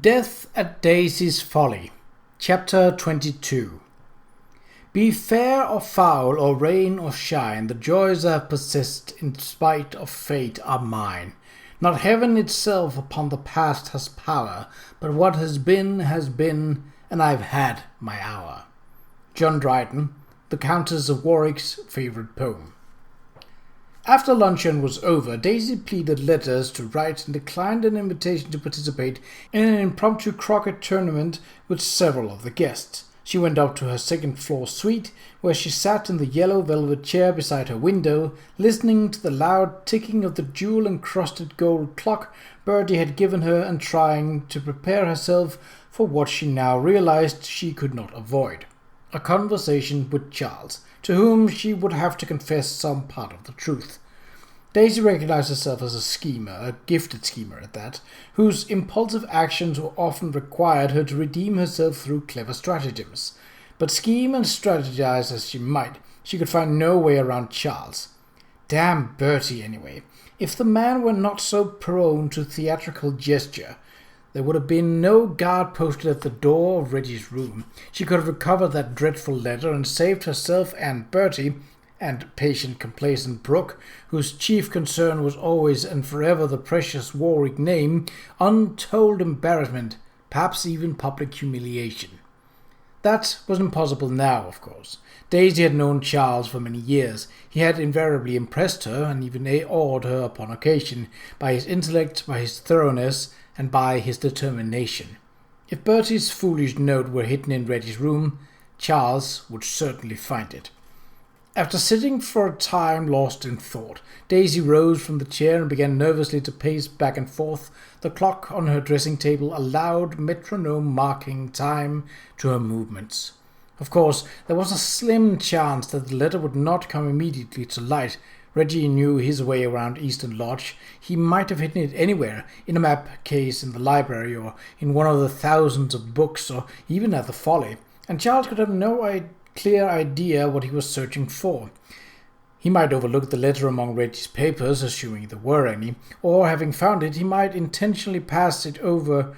Death at Daisy's Folly, Chapter 22. Be fair or foul, or rain or shine, the joys I have possessed in spite of fate are mine. Not heaven itself upon the past has power, but what has been, and I've had my hour. John Dryden, the Countess of Warwick's favourite poem. After luncheon was over, Daisy pleaded letters to write and declined an invitation to participate in an impromptu croquet tournament with several of the guests. She went up to her second-floor suite, where she sat in the yellow velvet chair beside her window, listening to the loud ticking of the jewel-encrusted gold clock Bertie had given her and trying to prepare herself for what she now realized she could not avoid: a conversation with Charles, to whom she would have to confess some part of the truth. Daisy recognized herself as a schemer, a gifted schemer at that, whose impulsive actions were often required her to redeem herself through clever stratagems. But scheme and strategize as she might, she could find no way around Charles. Damn Bertie, anyway. If the man were not so prone to theatrical gesture, there would have been no guard posted at the door of Reggie's room. She could have recovered that dreadful letter and saved herself and Bertie, and patient, complacent Brooke, whose chief concern was always and forever the precious Warwick name, untold embarrassment, perhaps even public humiliation. That was impossible now, of course. Daisy had known Charles for many years. He had invariably impressed her, and even awed her upon occasion, by his intellect, by his thoroughness, and by his determination. If Bertie's foolish note were hidden in Reggie's room, Charles would certainly find it. After sitting for a time lost in thought, Daisy rose from the chair and began nervously to pace back and forth, the clock on her dressing table a loud metronome marking time to her movements. Of course, there was a slim chance that the letter would not come immediately to light. Reggie knew his way around Eastern Lodge. He might have hidden it anywhere, in a map case in the library, or in one of the thousands of books, or even at the Folly, and Charles could have no clear idea what he was searching for. He might overlook the letter among Reggie's papers, assuming there were any, or, having found it, he might intentionally pass it over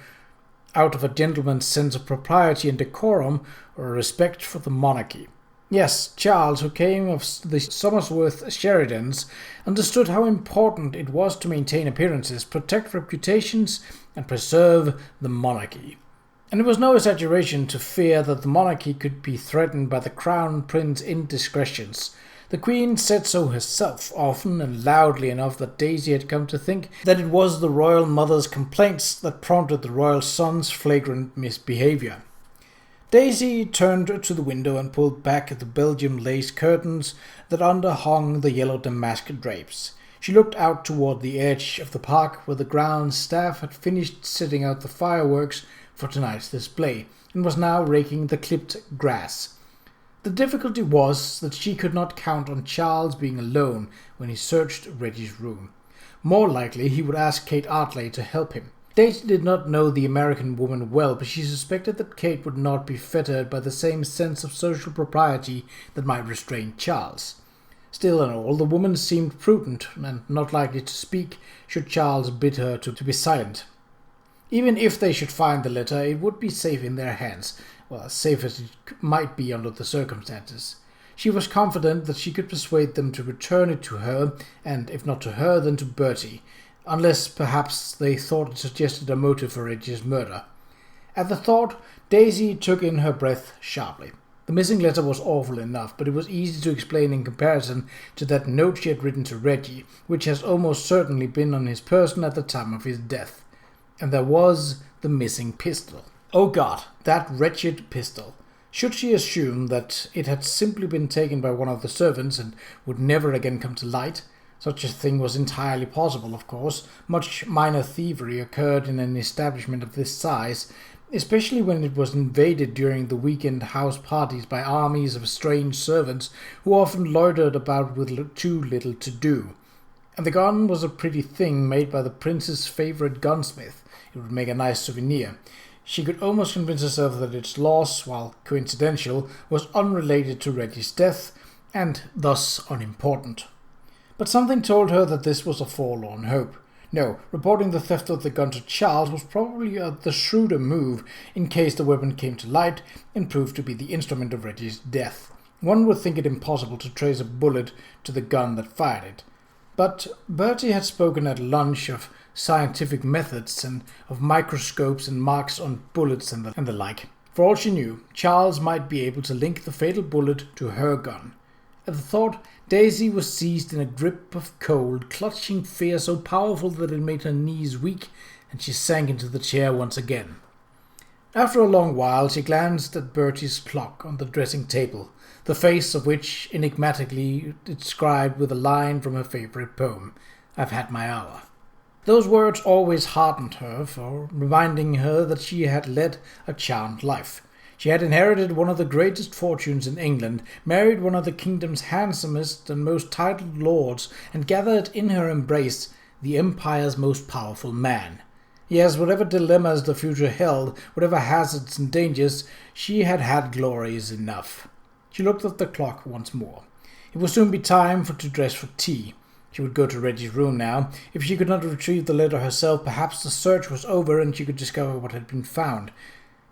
out of a gentleman's sense of propriety and decorum, or a respect for the monarchy. Yes, Charles, who came of the Somersworth Sheridans, understood how important it was to maintain appearances, protect reputations, and preserve the monarchy. And it was no exaggeration to fear that the monarchy could be threatened by the Crown Prince's indiscretions. The Queen said so herself, often and loudly enough that Daisy had come to think that it was the royal mother's complaints that prompted the royal son's flagrant misbehavior. Daisy turned to the window and pulled back the Belgium lace curtains that underhung the yellow damask drapes. She looked out toward the edge of the park where the ground staff had finished setting out the fireworks for tonight's display and was now raking the clipped grass. The difficulty was that she could not count on Charles being alone when he searched Reggie's room. More likely he would ask Qa'Rajh to help him. Daisy did not know the American woman well, but she suspected that Kate would not be fettered by the same sense of social propriety that might restrain Charles. Still and all, the woman seemed prudent and not likely to speak should Charles bid her to be silent. Even if they should find the letter, it would be safe in their hands, well, as safe as it might be under the circumstances. She was confident that she could persuade them to return it to her, and if not to her, then to Bertie, unless perhaps they thought it suggested a motive for Reggie's murder. At the thought, Daisy took in her breath sharply. The missing letter was awful enough, but it was easy to explain in comparison to that note she had written to Reggie, which has almost certainly been on his person at the time of his death. And there was the missing pistol. Oh God, that wretched pistol! Should she assume that it had simply been taken by one of the servants and would never again come to light? Such a thing was entirely possible, of course. Much minor thievery occurred in an establishment of this size, especially when it was invaded during the weekend house parties by armies of strange servants who often loitered about with too little to do. And the gun was a pretty thing made by the prince's favourite gunsmith. It would make a nice souvenir. She could almost convince herself that its loss, while coincidental, was unrelated to Reggie's death, and thus unimportant. But something told her that this was a forlorn hope. No, reporting the theft of the gun to Charles was probably the shrewder move in case the weapon came to light and proved to be the instrument of Reggie's death. One would think it impossible to trace a bullet to the gun that fired it. But Bertie had spoken at lunch of scientific methods and of microscopes and marks on bullets and the like. For all she knew, Charles might be able to link the fatal bullet to her gun. At the thought, Daisy was seized in a grip of cold, clutching fear so powerful that it made her knees weak, and she sank into the chair once again. After a long while, she glanced at Bertie's clock on the dressing table, the face of which enigmatically inscribed with a line from her favourite poem, "I've had my hour." Those words always heartened her, for reminding her that she had led a charmed life. She had inherited one of the greatest fortunes in England, married one of the kingdom's handsomest and most titled lords, and gathered in her embrace the empire's most powerful man. Yes, whatever dilemmas the future held, whatever hazards and dangers, she had had glories enough. She looked at the clock once more. It would soon be time to dress for tea. She would go to Reggie's room now. If she could not retrieve the letter herself, perhaps the search was over and she could discover what had been found.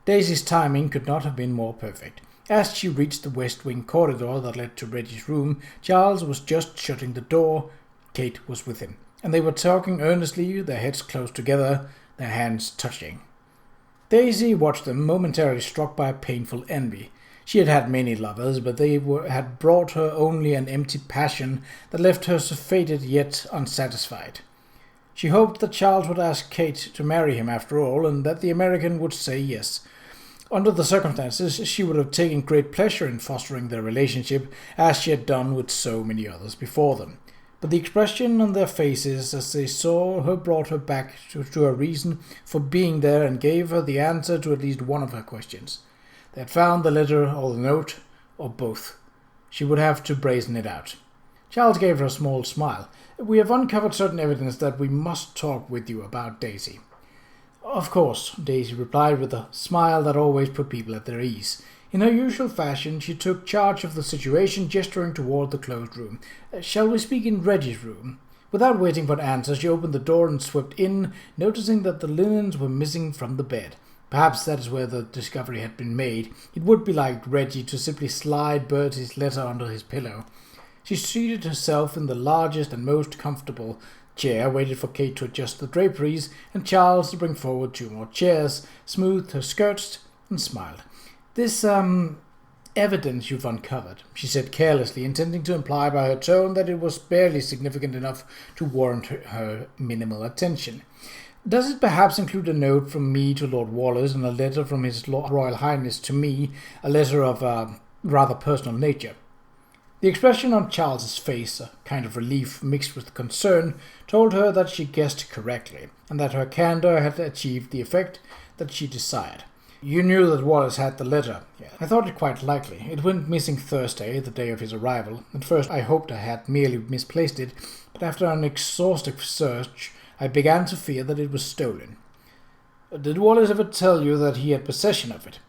Daisy's timing could not have been more perfect. As she reached the west wing corridor that led to Reggie's room, Charles was just shutting the door. Kate was with him, and they were talking earnestly, their heads close together, their hands touching. Daisy watched them, momentarily struck by a painful envy. She had had many lovers, but they had brought her only an empty passion that left her surfeited yet unsatisfied. She hoped that Charles would ask Kate to marry him after all, and that the American would say yes. Under the circumstances, she would have taken great pleasure in fostering their relationship, as she had done with so many others before them. But the expression on their faces as they saw her brought her back to her reason for being there and gave her the answer to at least one of her questions. They had found the letter or the note, or both. She would have to brazen it out. Charles gave her a small smile. "We have uncovered certain evidence that we must talk with you about, Daisy." "Of course," Daisy replied with a smile that always put people at their ease. In her usual fashion, she took charge of the situation, gesturing toward the closed room. "Shall we speak in Reggie's room?" Without waiting for an answer, she opened the door and swept in, noticing that the linens were missing from the bed. Perhaps that is where the discovery had been made. It would be like Reggie to simply slide Bertie's letter under his pillow. She seated herself in the largest and most comfortable chair, waited for Kate to adjust the draperies, and Charles to bring forward 2 more chairs, smoothed her skirts, and smiled. "This, evidence you've uncovered," she said carelessly, intending to imply by her tone that it was barely significant enough to warrant her minimal attention. "Does it perhaps include a note from me to Lord Wallace and a letter from His Royal Highness to me, a letter of a rather personal nature?" The expression on Charles's face, a kind of relief mixed with concern, told her that she guessed correctly, and that her candor had achieved the effect that she desired. "You knew that Wallace had the letter?" "Yes. I thought it quite likely. It went missing Thursday, the day of his arrival. At first I hoped I had merely misplaced it, but after an exhaustive search I began to fear that it was stolen." "Did Wallace ever tell you that he had possession of it?"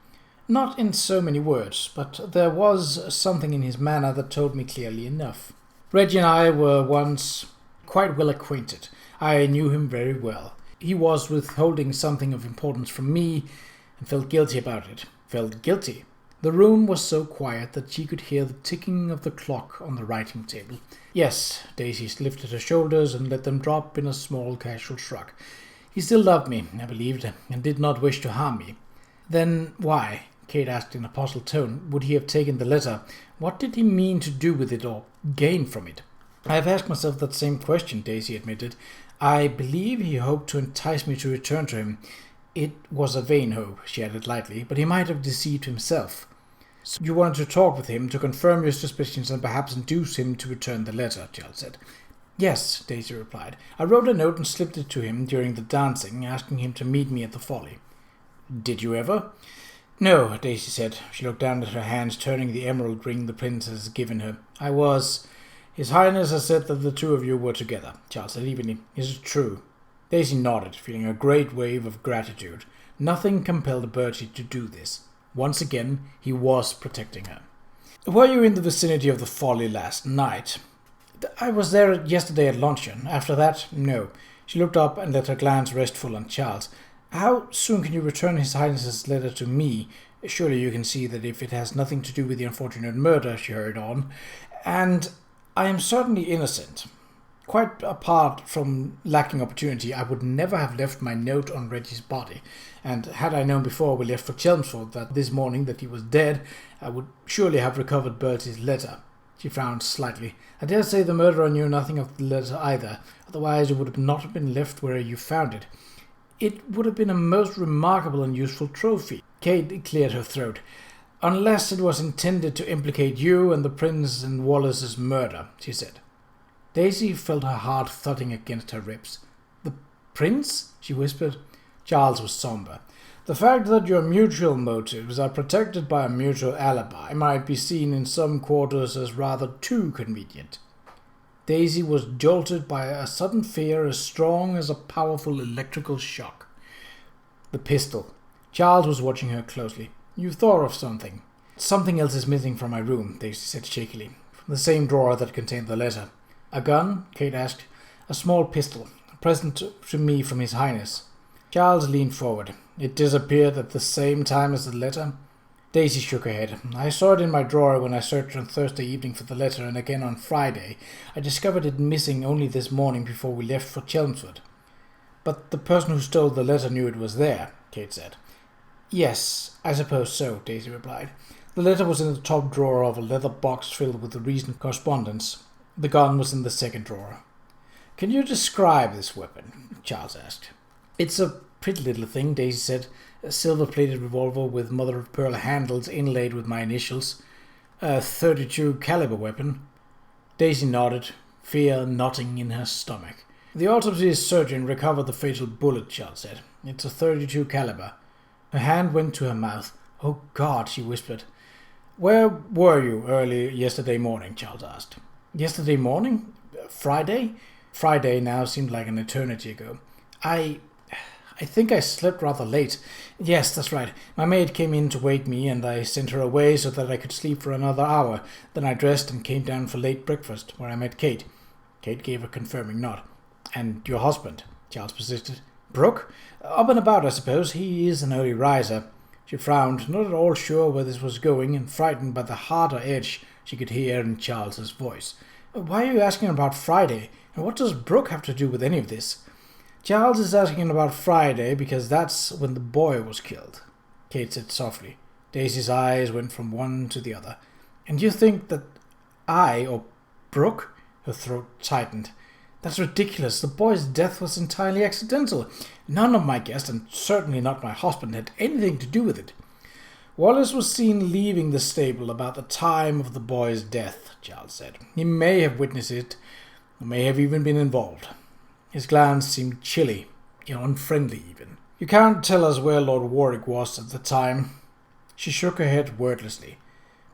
"Not in so many words, but there was something in his manner that told me clearly enough. Reggie and I were once quite well acquainted. I knew him very well. He was withholding something of importance from me, and felt guilty about it." "Felt guilty?" The room was so quiet that she could hear the ticking of the clock on the writing table. "Yes," Daisy lifted her shoulders and let them drop in a small casual shrug. "He still loved me, I believed, and did not wish to harm me." "Then why," Kate asked in a puzzled tone, "would he have taken the letter? What did he mean to do with it or gain from it?" "I have asked myself that same question," Daisy admitted. "I believe he hoped to entice me to return to him. It was a vain hope," she added lightly, "but he might have deceived himself." "So you wanted to talk with him, to confirm your suspicions and perhaps induce him to return the letter," Charles said. "Yes," Daisy replied. "I wrote a note and slipped it to him during the dancing, asking him to meet me at the Folly." "Did you ever?" "No," Daisy said. She looked down at her hands, turning the emerald ring the prince has given her. "His Highness has said that the two of you were together," Charles said evenly. "Is it true?" Daisy nodded, feeling a great wave of gratitude. Nothing compelled Bertie to do this. Once again, he was protecting her. "Were you in the vicinity of the Folly last night?" "I was there yesterday at luncheon. After that, no." She looked up and let her glance rest full on Charles. "How soon can you return His Highness's letter to me? Surely you can see that if it has nothing to do with the unfortunate murder," she hurried on, "and I am certainly innocent. Quite apart from lacking opportunity, I would never have left my note on Reggie's body, and had I known before we left for Chelmsford that this morning that he was dead, I would surely have recovered Bertie's letter." She frowned slightly. "I dare say the murderer knew nothing of the letter either, otherwise it would have not been left where you found it. It would have been a most remarkable and useful trophy." Kate cleared her throat. "Unless it was intended to implicate you and the Prince in Wallace's murder," she said. Daisy felt her heart thudding against her ribs. "The Prince?" she whispered. Charles was somber. "The fact that your mutual motives are protected by a mutual alibi might be seen in some quarters as rather too convenient." Daisy was jolted by a sudden fear as strong as a powerful electrical shock. The pistol. Charles was watching her closely. "You thought of something." "Something else is missing from my room," Daisy said shakily. "From the same drawer that contained the letter." "A gun?" Kate asked. "A small pistol, a present to me from His Highness." Charles leaned forward. "It disappeared at the same time as the letter?" Daisy shook her head. "I saw it in my drawer when I searched on Thursday evening for the letter, and again on Friday. I discovered it missing only this morning before we left for Chelmsford." "But the person who stole the letter knew it was there," Kate said. "Yes, I suppose so," Daisy replied. "The letter was in the top drawer of a leather box filled with the recent correspondence. The gun was in the second drawer." "Can you describe this weapon?" Charles asked. "It's a pretty little thing," Daisy said. "A silver-plated revolver with mother-of-pearl handles inlaid with my initials. A .32 caliber weapon." Daisy nodded, fear knotting in her stomach. "The autopsy surgeon recovered the fatal bullet," Charles said. "It's a .32 caliber." Her hand went to her mouth. "Oh, God," she whispered. "Where were you early yesterday morning?" Charles asked. "Yesterday morning? Friday?" Friday now seemed like an eternity ago. I think I slept rather late. Yes, that's right. My maid came in to wake me, and I sent her away so that I could sleep for another hour. Then I dressed and came down for late breakfast, where I met Kate." Kate gave a confirming nod. "And your husband?" Charles persisted. "Brooke? Up and about, I suppose. He is an early riser." She frowned, not at all sure where this was going, and frightened by the harder edge she could hear in Charles's voice. "Why are you asking about Friday? And what does Brooke have to do with any of this?" "Charles is asking about Friday because that's when the boy was killed," Kate said softly. Daisy's eyes went from one to the other. "And you think that or Brooke?" Her throat tightened. "That's ridiculous. The boy's death was entirely accidental. None of my guests, and certainly not my husband, had anything to do with it." "Wallace was seen leaving the stable about the time of the boy's death," Charles said. "He may have witnessed it, or may have even been involved." His glance seemed chilly, unfriendly even. "You can't tell us where Lord Warwick was at the time." She shook her head wordlessly.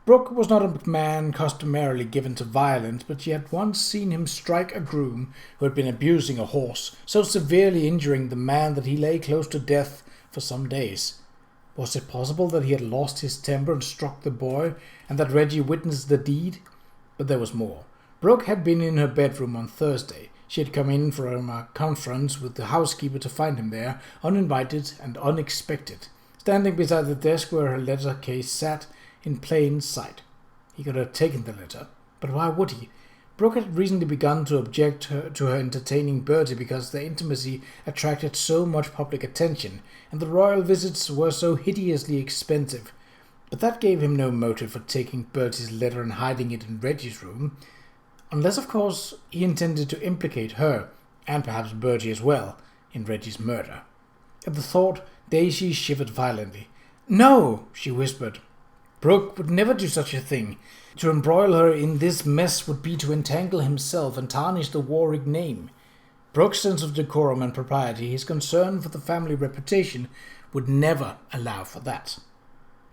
Brooke was not a man customarily given to violence, but she had once seen him strike a groom who had been abusing a horse, so severely injuring the man that he lay close to death for some days. Was it possible that he had lost his temper and struck the boy, and that Reggie witnessed the deed? But there was more. Brooke had been in her bedroom on Thursday. She had come in from a conference with the housekeeper to find him there, uninvited and unexpected, standing beside the desk where her letter case sat, in plain sight. He could have taken the letter, but why would he? Brooke had recently begun to object to her entertaining Bertie because their intimacy attracted so much public attention, and the royal visits were so hideously expensive. But that gave him no motive for taking Bertie's letter and hiding it in Reggie's room, unless, of course, he intended to implicate her, and perhaps Bertie as well, in Reggie's murder. At the thought, Daisy shivered violently. "No!" she whispered. "Brooke would never do such a thing. To embroil her in this mess would be to entangle himself and tarnish the Warwick name. Brooke's sense of decorum and propriety, his concern for the family reputation, would never allow for that."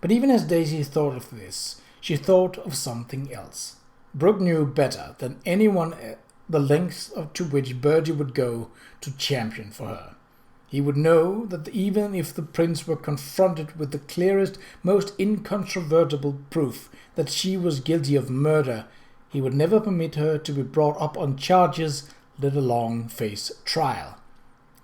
But even as Daisy thought of this, she thought of something else. Brooke knew better than anyone the lengths to which Bertie would go to champion for her. He would know that even if the prince were confronted with the clearest, most incontrovertible proof that she was guilty of murder, he would never permit her to be brought up on charges, let alone face trial.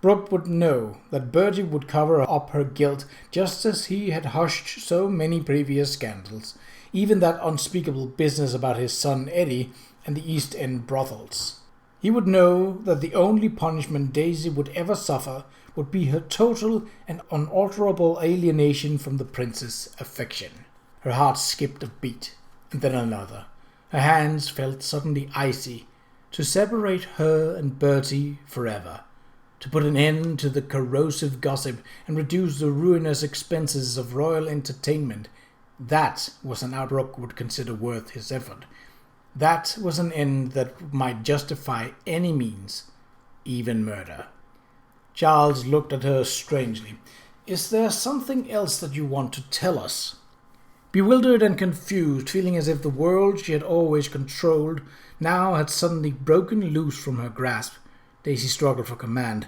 Brooke would know that Bertie would cover up her guilt just as he had hushed so many previous scandals, even that unspeakable business about his son Eddie and the East End brothels. He would know that the only punishment Daisy would ever suffer would be her total and unalterable alienation from the prince's affection. Her heart skipped a beat, and then another. Her hands felt suddenly icy. To separate her and Bertie forever. To put an end to the corrosive gossip and reduce the ruinous expenses of royal entertainment. That was an out Brooke would consider worth his effort. That was an end that might justify any means, even murder. Charles looked at her strangely. "Is there something else that you want to tell us?" Bewildered and confused, feeling as if the world she had always controlled now had suddenly broken loose from her grasp, Daisy struggled for command.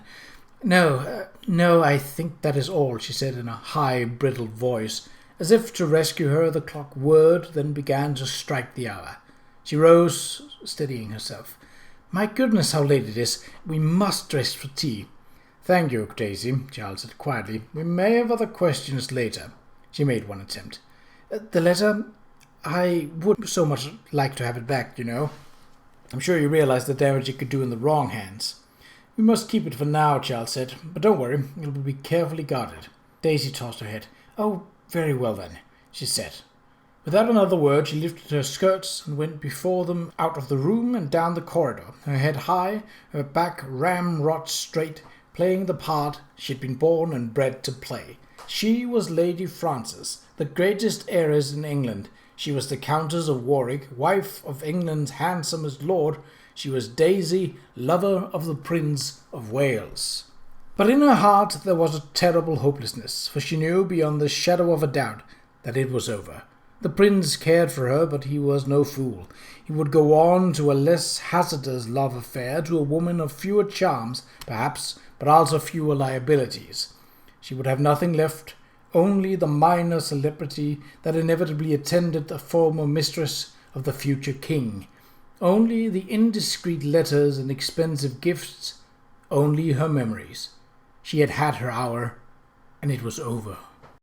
No, I think that is all," she said in a high, brittle voice. As if to rescue her, the clock whirred, then began to strike the hour. She rose, steadying herself. "My goodness, how late it is. We must dress for tea." "Thank you, Daisy," Charles said quietly. "We may have other questions later." She made one attempt. "The letter? I would so much like to have it back, you know. I'm sure you realize the damage it could do in the wrong hands." "We must keep it for now," Charles said. "But don't worry, it will be carefully guarded." Daisy tossed her head. "Oh, very well then," she said. Without another word, she lifted her skirts and went before them out of the room and down the corridor, her head high, her back ramrod straight, playing the part she had been born and bred to play. She was Lady Frances, the greatest heiress in England. She was the Countess of Warwick, wife of England's handsomest lord. She was Daisy, lover of the Prince of Wales. But in her heart there was a terrible hopelessness, for she knew beyond the shadow of a doubt that it was over. The prince cared for her, but he was no fool. He would go on to a less hazardous love affair, to a woman of fewer charms, perhaps, but also fewer liabilities. She would have nothing left, only the minor celebrity that inevitably attended the former mistress of the future king. Only the indiscreet letters and expensive gifts, only her memories. She had had her hour, and it was over.